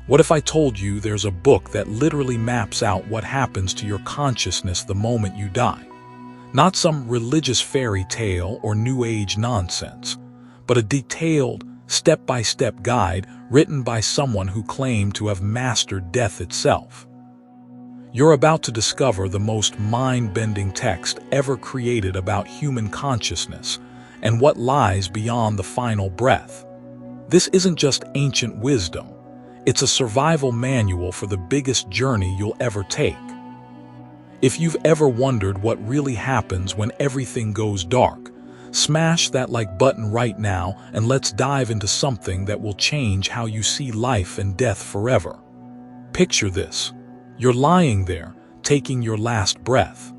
What if I told you there's a book that literally maps out what happens to your consciousness the moment you die? Not some religious fairy tale or New Age nonsense, but a detailed, step-by-step guide written by someone who claimed to have mastered death itself. You're about to discover the most mind-bending text ever created about human consciousness and what lies beyond the final breath. This isn't just ancient wisdom. It's a survival manual for the biggest journey you'll ever take. If you've ever wondered what really happens when everything goes dark, smash that like button right now and let's dive into something that will change how you see life and death forever. Picture this. You're lying there, taking your last breath.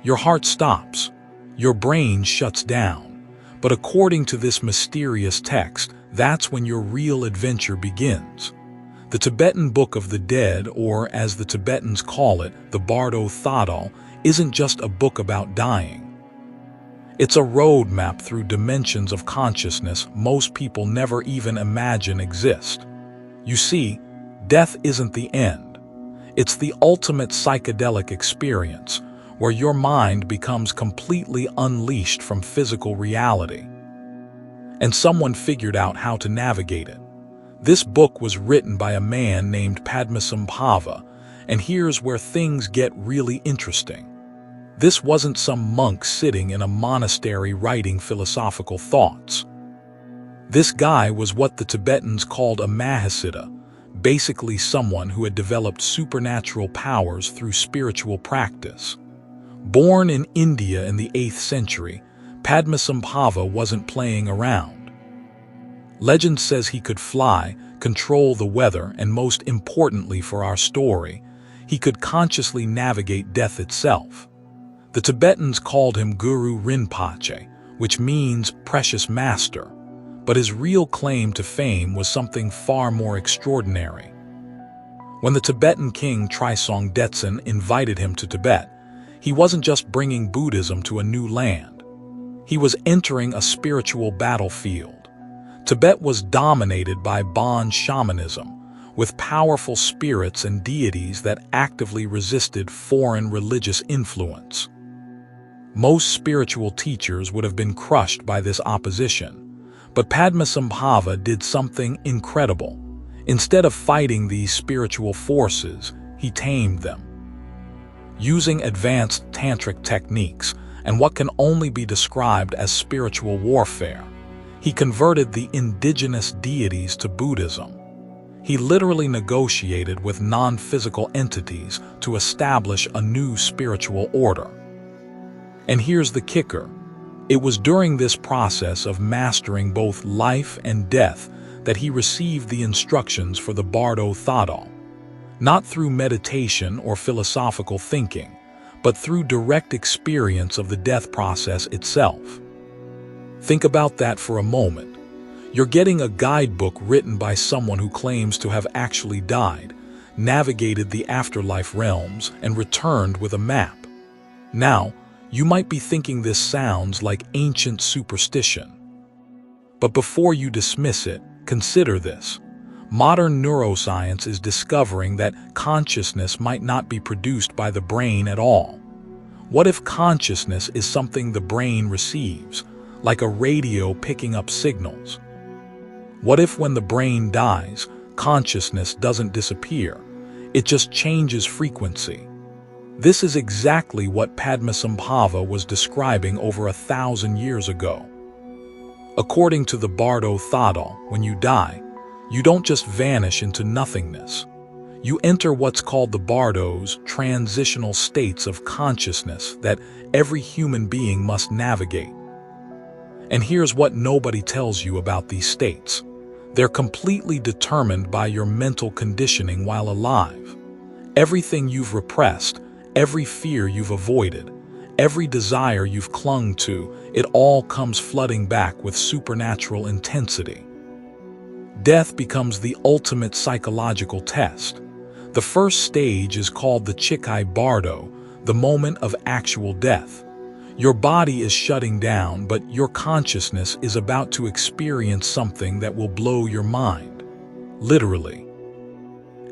Your heart stops. Your brain shuts down. But according to this mysterious text, that's when your real adventure begins. The Tibetan Book of the Dead, or as the Tibetans call it, the Bardo Thodol, isn't just a book about dying. It's a roadmap through dimensions of consciousness most people never even imagine exist. You see, death isn't the end. It's the ultimate psychedelic experience, where your mind becomes completely unleashed from physical reality. And someone figured out how to navigate it. This book was written by a man named Padmasambhava, and here's where things get really interesting. This wasn't some monk sitting in a monastery writing philosophical thoughts. This guy was what the Tibetans called a mahasiddha, basically someone who had developed supernatural powers through spiritual practice. Born in India in the 8th century, Padmasambhava wasn't playing around. Legend says he could fly, control the weather, and most importantly for our story, he could consciously navigate death itself. The Tibetans called him Guru Rinpoche, which means precious master, but his real claim to fame was something far more extraordinary. When the Tibetan king Trisong Detsen invited him to Tibet, he wasn't just bringing Buddhism to a new land. He was entering a spiritual battlefield. Tibet was dominated by Bon shamanism, with powerful spirits and deities that actively resisted foreign religious influence. Most spiritual teachers would have been crushed by this opposition, but Padmasambhava did something incredible. Instead of fighting these spiritual forces, he tamed them. Using advanced tantric techniques and what can only be described as spiritual warfare, he converted the indigenous deities to Buddhism. He literally negotiated with non-physical entities to establish a new spiritual order. And here's the kicker. It was during this process of mastering both life and death that he received the instructions for the Bardo Thodol. Not through meditation or philosophical thinking, but through direct experience of the death process itself. Think about that for a moment. You're getting a guidebook written by someone who claims to have actually died, navigated the afterlife realms, and returned with a map. Now, you might be thinking this sounds like ancient superstition. But before you dismiss it, consider this. Modern neuroscience is discovering that consciousness might not be produced by the brain at all. What if consciousness is something the brain receives, like a radio picking up signals? What if when the brain dies, consciousness doesn't disappear, it just changes frequency? This is exactly what Padmasambhava was describing over 1,000 years ago. According to the Bardo Thodol, when you die, you don't just vanish into nothingness. You enter what's called the Bardo's transitional states of consciousness that every human being must navigate. And here's what nobody tells you about these states. They're completely determined by your mental conditioning while alive. Everything you've repressed, every fear you've avoided, every desire you've clung to, it all comes flooding back with supernatural intensity. Death becomes the ultimate psychological test. The first stage is called the Chikai Bardo, the moment of actual death. Your body is shutting down, but your consciousness is about to experience something that will blow your mind. Literally.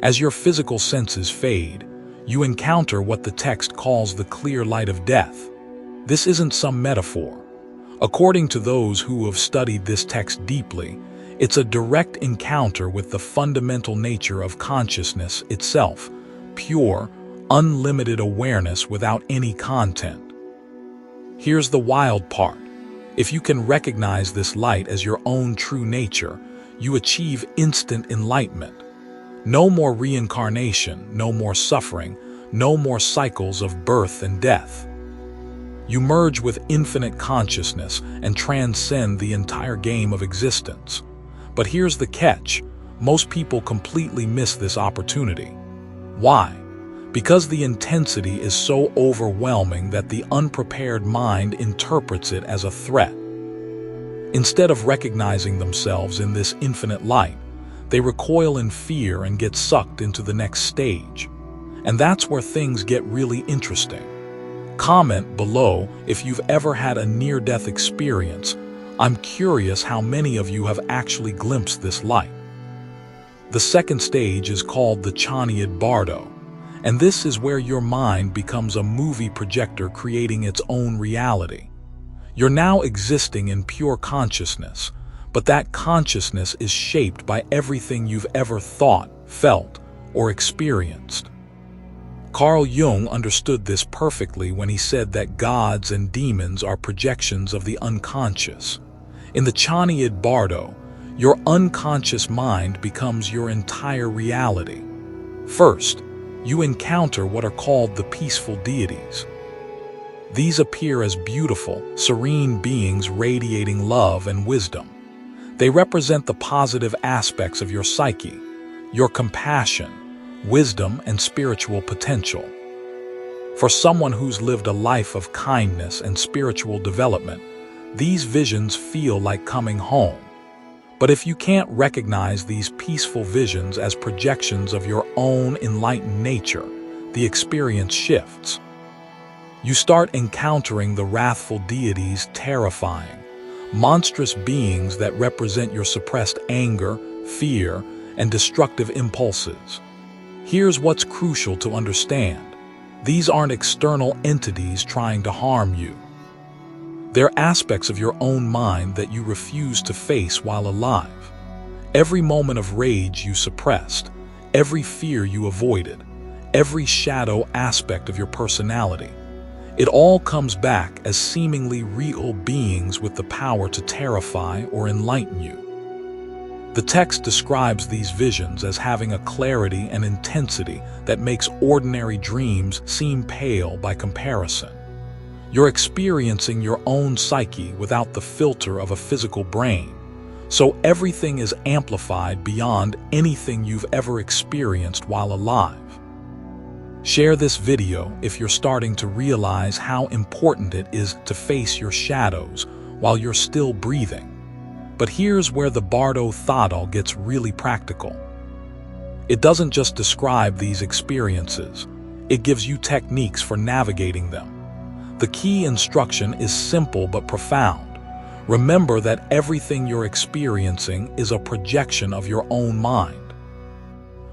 As your physical senses fade, you encounter what the text calls the clear light of death. This isn't some metaphor. According to those who have studied this text deeply, it's a direct encounter with the fundamental nature of consciousness itself, pure, unlimited awareness without any content. Here's the wild part. If you can recognize this light as your own true nature, you achieve instant enlightenment. No more reincarnation, no more suffering, no more cycles of birth and death. You merge with infinite consciousness and transcend the entire game of existence. But here's the catch. Most people completely miss this opportunity. Why? Because the intensity is so overwhelming that the unprepared mind interprets it as a threat. Instead of recognizing themselves in this infinite light, they recoil in fear and get sucked into the next stage. And that's where things get really interesting. Comment below if you've ever had a near-death experience. I'm curious how many of you have actually glimpsed this light. The second stage is called the Chaniad Bardo, and this is where your mind becomes a movie projector creating its own reality. You're now existing in pure consciousness, but that consciousness is shaped by everything you've ever thought, felt, or experienced. Carl Jung understood this perfectly when he said that gods and demons are projections of the unconscious. In the Chaniad Bardo, your unconscious mind becomes your entire reality. First, you encounter what are called the peaceful deities. These appear as beautiful, serene beings radiating love and wisdom. They represent the positive aspects of your psyche, your compassion, wisdom, and spiritual potential. For someone who's lived a life of kindness and spiritual development, these visions feel like coming home. But if you can't recognize these peaceful visions as projections of your own enlightened nature, the experience shifts. You start encountering the wrathful deities, terrifying, monstrous beings that represent your suppressed anger, fear, and destructive impulses. Here's what's crucial to understand. These aren't external entities trying to harm you. They're aspects of your own mind that you refuse to face while alive. Every moment of rage you suppressed, every fear you avoided, every shadow aspect of your personality. It all comes back as seemingly real beings with the power to terrify or enlighten you. The text describes these visions as having a clarity and intensity that makes ordinary dreams seem pale by comparison. You're experiencing your own psyche without the filter of a physical brain, so everything is amplified beyond anything you've ever experienced while alive. Share this video if you're starting to realize how important it is to face your shadows while you're still breathing. But here's where the Bardo Thodol gets really practical. It doesn't just describe these experiences, it gives you techniques for navigating them. The key instruction is simple but profound. Remember that everything you're experiencing is a projection of your own mind.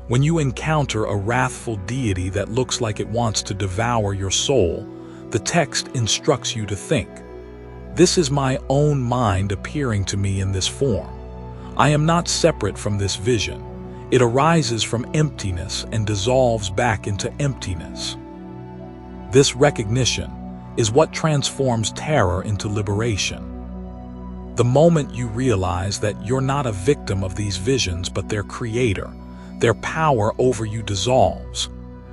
When you encounter a wrathful deity that looks like it wants to devour your soul, the text instructs you to think, "This is my own mind appearing to me in this form. I am not separate from this vision. It arises from emptiness and dissolves back into emptiness." This recognition is what transforms terror into liberation. The moment you realize that you're not a victim of these visions but their creator, their power over you dissolves.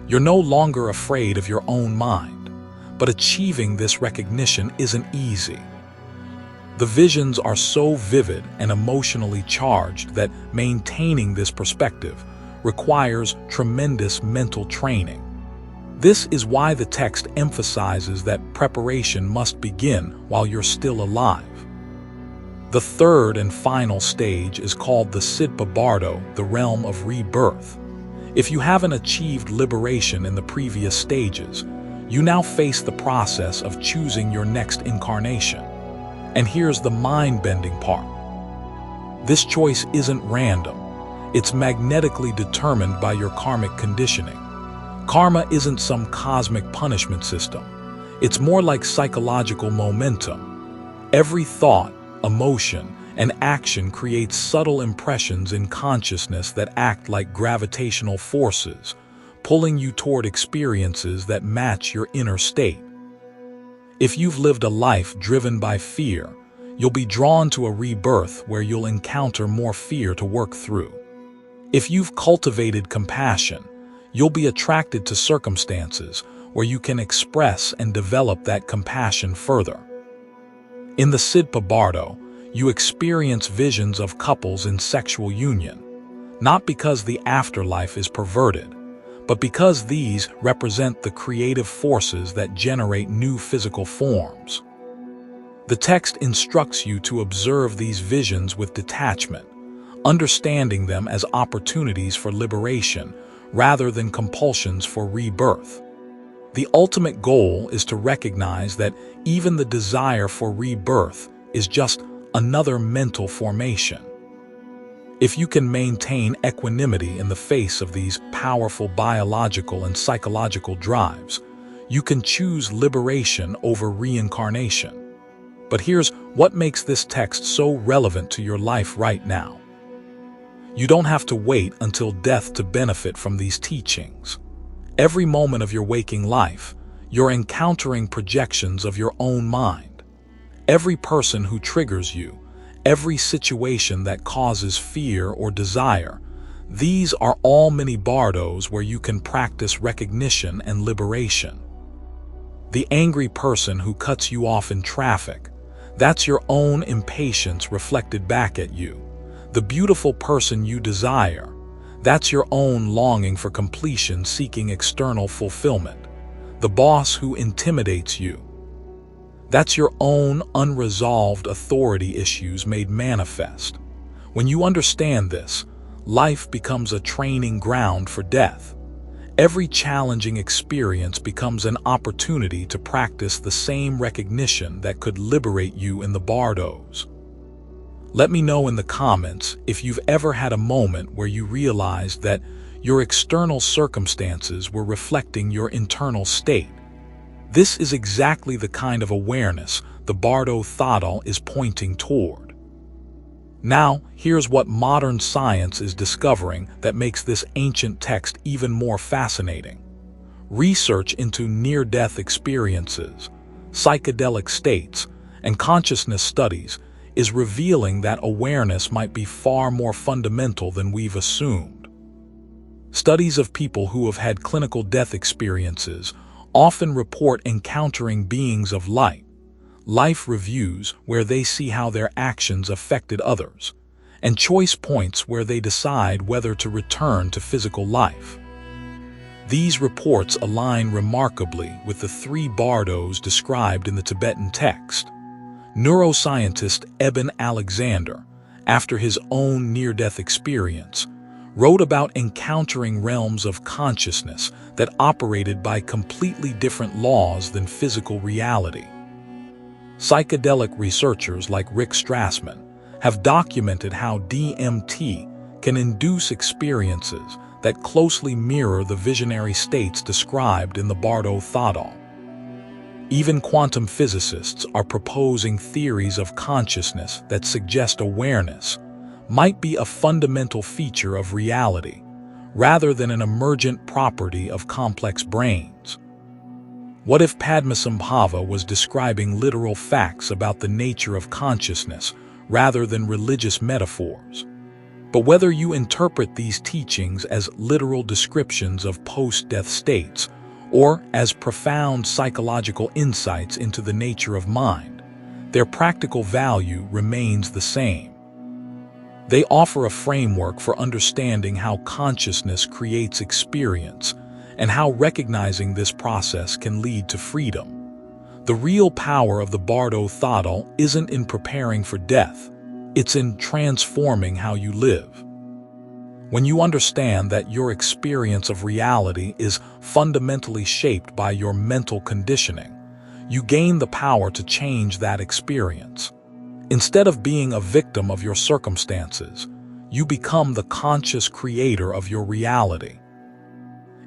You're no longer afraid of your own mind, but achieving this recognition isn't easy. The visions are so vivid and emotionally charged that maintaining this perspective requires tremendous mental training. This is why the text emphasizes that preparation must begin while you're still alive. The third and final stage is called the Siddha Bardo, the realm of rebirth. If you haven't achieved liberation in the previous stages, you now face the process of choosing your next incarnation. And here's the mind-bending part. This choice isn't random. It's magnetically determined by your karmic conditioning. Karma isn't some cosmic punishment system. It's more like psychological momentum. Every thought, emotion, and action creates subtle impressions in consciousness that act like gravitational forces, pulling you toward experiences that match your inner state. If you've lived a life driven by fear, you'll be drawn to a rebirth where you'll encounter more fear to work through. If you've cultivated compassion, you'll be attracted to circumstances where you can express and develop that compassion further. In the Sidpa Bardo, you experience visions of couples in sexual union, not because the afterlife is perverted, but because these represent the creative forces that generate new physical forms. The text instructs you to observe these visions with detachment, understanding them as opportunities for liberation rather than compulsions for rebirth. The ultimate goal is to recognize that even the desire for rebirth is just another mental formation. If you can maintain equanimity in the face of these powerful biological and psychological drives, you can choose liberation over reincarnation. But here's what makes this text so relevant to your life right now. You don't have to wait until death to benefit from these teachings. Every moment of your waking life, you're encountering projections of your own mind. Every person who triggers you, every situation that causes fear or desire, these are all mini bardos where you can practice recognition and liberation. The angry person who cuts you off in traffic, that's your own impatience reflected back at you. The beautiful person you desire, that's your own longing for completion seeking external fulfillment. The boss who intimidates you, that's your own unresolved authority issues made manifest. When you understand this, life becomes a training ground for death. Every challenging experience becomes an opportunity to practice the same recognition that could liberate you in the bardos. Let me know in the comments if you've ever had a moment where you realized that your external circumstances were reflecting your internal state. This is exactly the kind of awareness the Bardo Thodol is pointing toward. Now, here's what modern science is discovering that makes this ancient text even more fascinating. Research into near-death experiences, psychedelic states, and consciousness studies is revealing that awareness might be far more fundamental than we've assumed. Studies of people who have had clinical death experiences often report encountering beings of light, life reviews where they see how their actions affected others, and choice points where they decide whether to return to physical life. These reports align remarkably with the three bardos described in the Tibetan text. Neuroscientist Eben Alexander, after his own near-death experience, wrote about encountering realms of consciousness that operated by completely different laws than physical reality. Psychedelic researchers like Rick Strassman have documented how DMT can induce experiences that closely mirror the visionary states described in the Bardo Thodol. Even quantum physicists are proposing theories of consciousness that suggest awareness might be a fundamental feature of reality, rather than an emergent property of complex brains. What if Padmasambhava was describing literal facts about the nature of consciousness rather than religious metaphors? But whether you interpret these teachings as literal descriptions of post-death states or as profound psychological insights into the nature of mind, their practical value remains the same. They offer a framework for understanding how consciousness creates experience and how recognizing this process can lead to freedom. The real power of the Bardo Thodol isn't in preparing for death, it's in transforming how you live. When you understand that your experience of reality is fundamentally shaped by your mental conditioning, you gain the power to change that experience. Instead of being a victim of your circumstances, You become the conscious creator of your reality.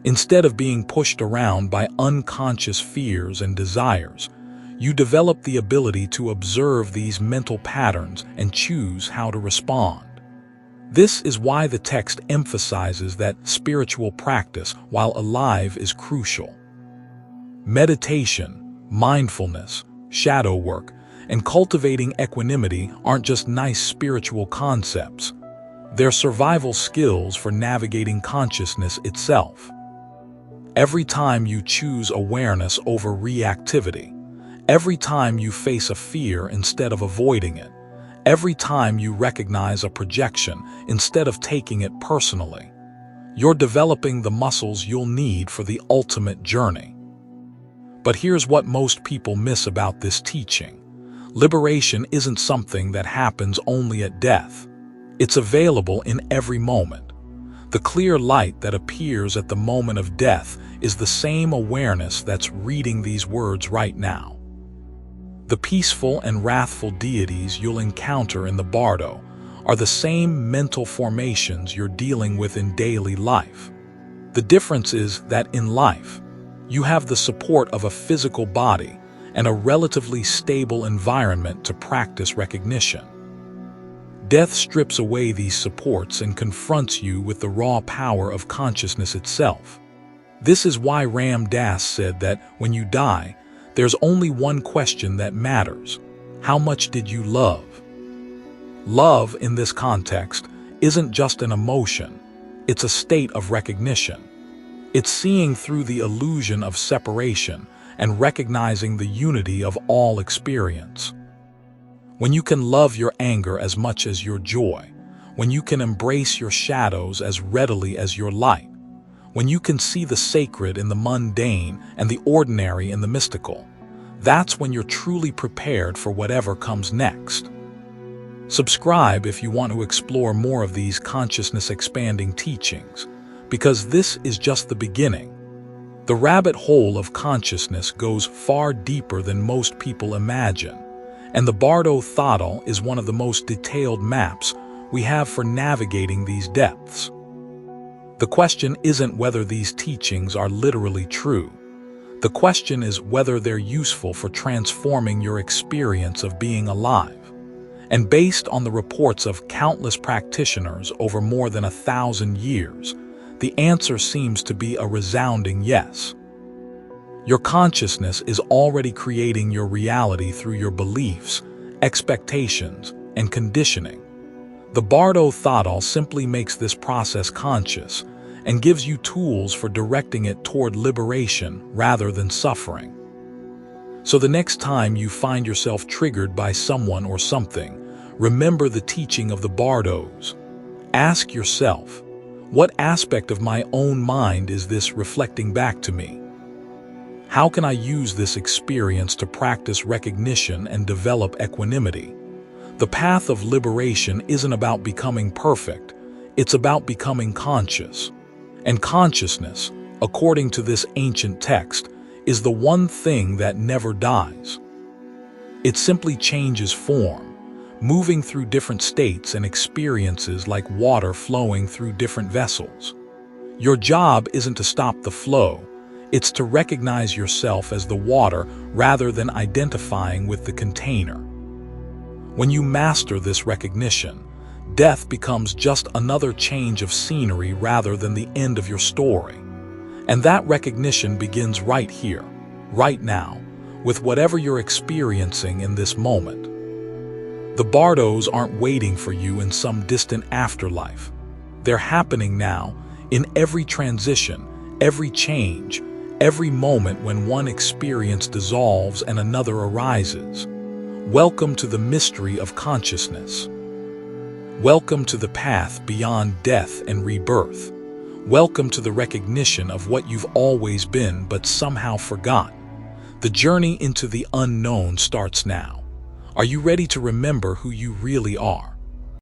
Instead of being pushed around by unconscious fears and desires, you develop the ability to observe these mental patterns and choose how to respond. This is why the text emphasizes that spiritual practice, while alive, is crucial. Meditation, mindfulness, shadow work, and cultivating equanimity aren't just nice spiritual concepts. They're survival skills for navigating consciousness itself. Every time you choose awareness over reactivity, every time you face a fear instead of avoiding it, every time you recognize a projection instead of taking it personally, you're developing the muscles you'll need for the ultimate journey. But here's what most people miss about this teaching. Liberation isn't something that happens only at death. It's available in every moment. The clear light that appears at the moment of death is the same awareness that's reading these words right now. The peaceful and wrathful deities you'll encounter in the Bardo are the same mental formations you're dealing with in daily life. The difference is that in life, you have the support of a physical body and a relatively stable environment to practice recognition. Death strips away these supports and confronts you with the raw power of consciousness itself. This is why Ram Dass said that when you die, there's only one question that matters. How much did you love? Love, in this context, isn't just an emotion. It's a state of recognition. It's seeing through the illusion of separation and recognizing the unity of all experience. When you can love your anger as much as your joy, when you can embrace your shadows as readily as your light, when you can see the sacred in the mundane and the ordinary in the mystical, that's when you're truly prepared for whatever comes next. Subscribe if you want to explore more of these consciousness-expanding teachings, because this is just the beginning. The rabbit hole of consciousness goes far deeper than most people imagine, and the Bardo Thodol is one of the most detailed maps we have for navigating these depths. The question isn't whether these teachings are literally true. The question is whether they're useful for transforming your experience of being alive. And based on the reports of countless practitioners over more than 1,000 years, the answer seems to be a resounding yes. Your consciousness is already creating your reality through your beliefs, expectations, and conditioning. The Bardo Thodol simply makes this process conscious and gives you tools for directing it toward liberation rather than suffering. So the next time you find yourself triggered by someone or something, remember the teaching of the Bardos. Ask yourself, what aspect of my own mind is this reflecting back to me? How can I use this experience to practice recognition and develop equanimity? The path of liberation isn't about becoming perfect, it's about becoming conscious. And consciousness, according to this ancient text, is the one thing that never dies. It simply changes form, moving through different states and experiences like water flowing through different vessels. Your job isn't to stop the flow, it's to recognize yourself as the water rather than identifying with the container. When you master this recognition, death becomes just another change of scenery rather than the end of your story. And that recognition begins right here, right now, with whatever you're experiencing in this moment. The Bardos aren't waiting for you in some distant afterlife. They're happening now, in every transition, every change, every moment when one experience dissolves and another arises. Welcome to the mystery of consciousness. Welcome to the path beyond death and rebirth. Welcome to the recognition of what you've always been but somehow forgot. The journey into the unknown starts now. Are you ready to remember who you really are?